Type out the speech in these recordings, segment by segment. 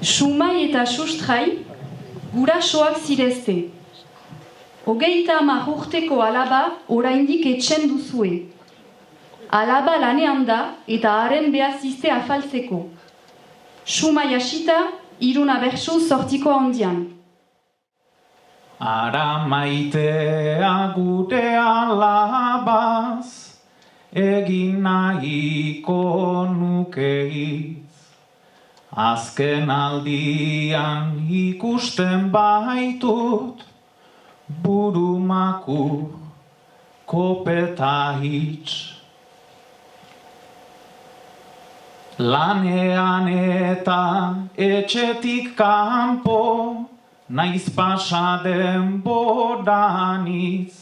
Sumai eta sustrai gurasoak zirezte. 30 urteko alaba oraindik etxen duzue. Alaba lanean da eta haren behazizte afaltzeko. Sumai hasita, 3 bertso sortiko handian. Ara maitea gure alabaz, egin nahiko nukeiz. Azken aldian ikusten baitut, burumakur, kopeta hitz. Lanean eta etxetik kanpo, naiz pasa denboranitz.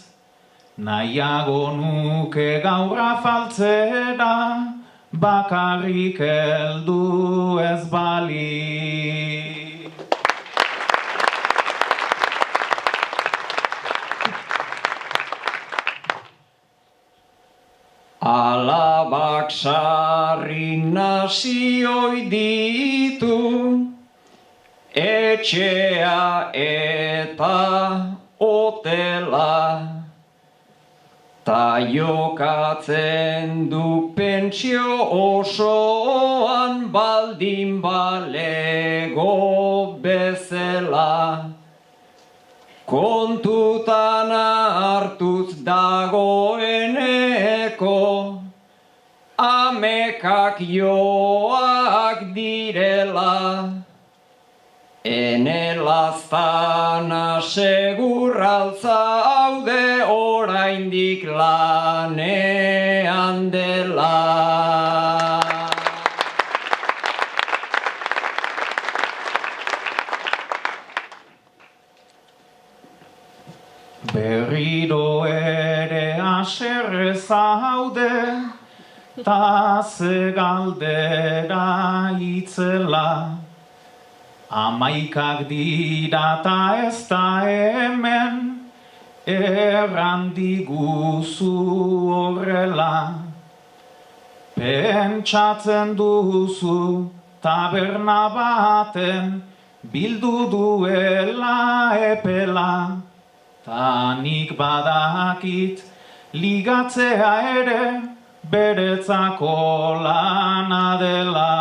Nahiago nuke gaur afaltzera, bakarrik heldu ez bali. Alabak sarri nazioi ditu, etxea eta hotela, ta jokatzen du pentsio osoan baldin balego bezala. Kontutan hartuz dagoeneko, amekak joak direla. Ene laztana segurraltza haude oraindik lanean dela. Berriro ere haserre zaude, ta ze galdera itzela. 11 dira ta ez da hemen, erran diguzu horrela. Pentsatzen duzu taberna baten, bildu duela epela. Ta nik badakit ligatzea ere beretzako lana dela.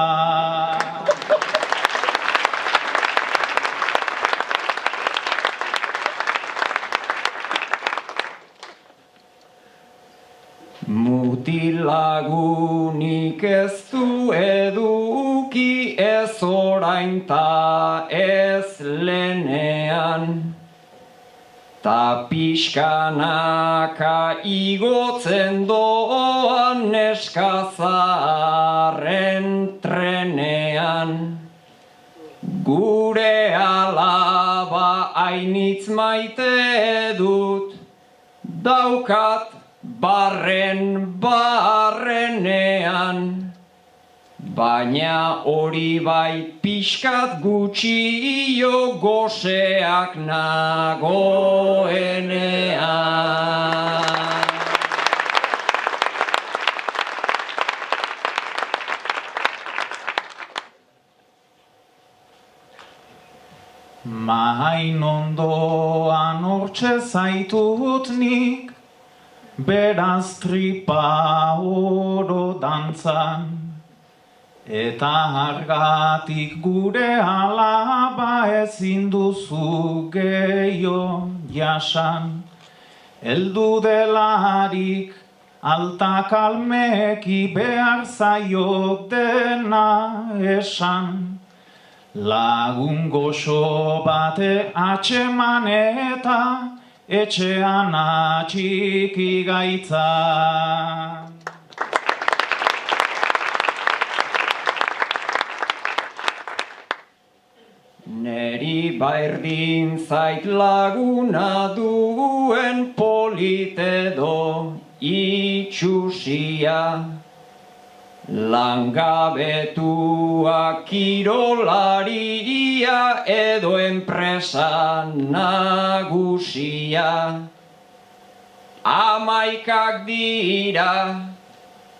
Mutilagunik ez du eduki, ez orain ta ez lenean. Ta pixkanaka igotzen doan neskazaren trenean. Gure alaba ainitz maite dut, daukat barrenean. Baina hori bai pixkat gutxio goseak nagoenean. Mahain ondoan hortxe zaitut nik, beraz tripa oro dantzan. Eta hargatik gure alaba ezin duzu gehiago jasan. Heldu delarik alta kalmeki behar zaio dena esan. Lagun goxo bate atxeman eta etxean atxiki gaitza. Neri bairdin zait laguna duen politedo itxusia. Langabetua kirolaria edo enpresa nagusia. 11 dira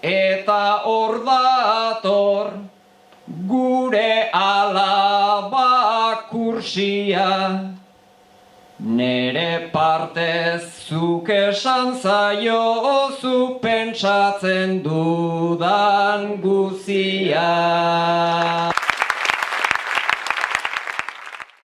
eta hor dator gure alaba jausia. Nere partez zuk esan zaiozu pentsatzen dudan guzia.